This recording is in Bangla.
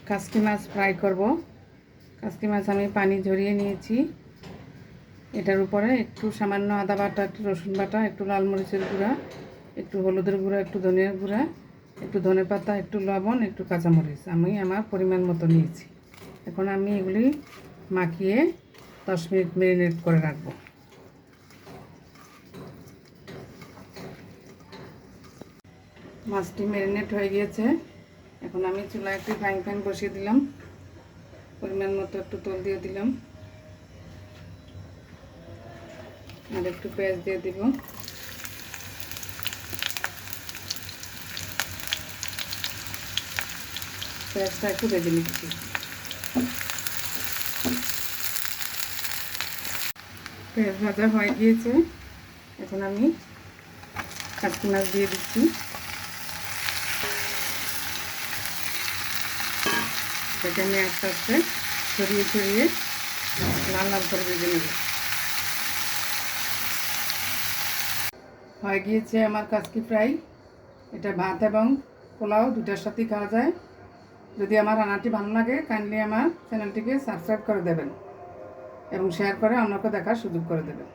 কাসকি মাছ ফ্রাই করব। কাসকি মাছ আমি পানি ঝরিয়ে নিয়েছি। এটার উপরে একটু সামান্য আদা বাটা, একটু রসুন বাটা, একটু লাল মরিচের গুঁড়া, একটু হলুদের গুঁড়া, একটু ধনিয়ার গুঁড়া, একটু ধনে পাতা, একটু লবণ, একটু কাঁচামরিচ আমি আমার পরিমাণ মতো নিয়েছি। এখন আমি এগুলি মাখিয়ে 10 মিনিট ম্যারিনেট করে রাখবো। মাছটি ম্যারিনেট হয়ে গিয়েছে। এখন আমি চুলায় একটি ফ্রাইং প্যান বসিয়ে দিলাম। পরিমাণ মতো একটু তেল দিয়ে দিলাম, আর একটু পেঁয়াজ দিয়ে দিব। পেঁয়াজটা একটু ভেজে নিচ্ছি। পেঁয়াজ ভাজা হয়ে গিয়েছে। এখন আমি কাসকি মাছ দিয়ে দিচ্ছি। সেটা আমি আস্তে আস্তে ছড়িয়ে ছড়িয়ে লাল লাল করে ভেজে নেব। হয়ে গিয়েছে আমার কাসকি ফ্রাই। এটা ভাত এবং পোলাও দুটার সাথেই খাওয়া যায়। যদি আমার রান্নাটি ভালো লাগে, কাইন্ডলি আমার চ্যানেলটিকে সাবস্ক্রাইব করে দেবেন এবং শেয়ার করে অন্যকে দেখার সুযোগ করে দেবেন।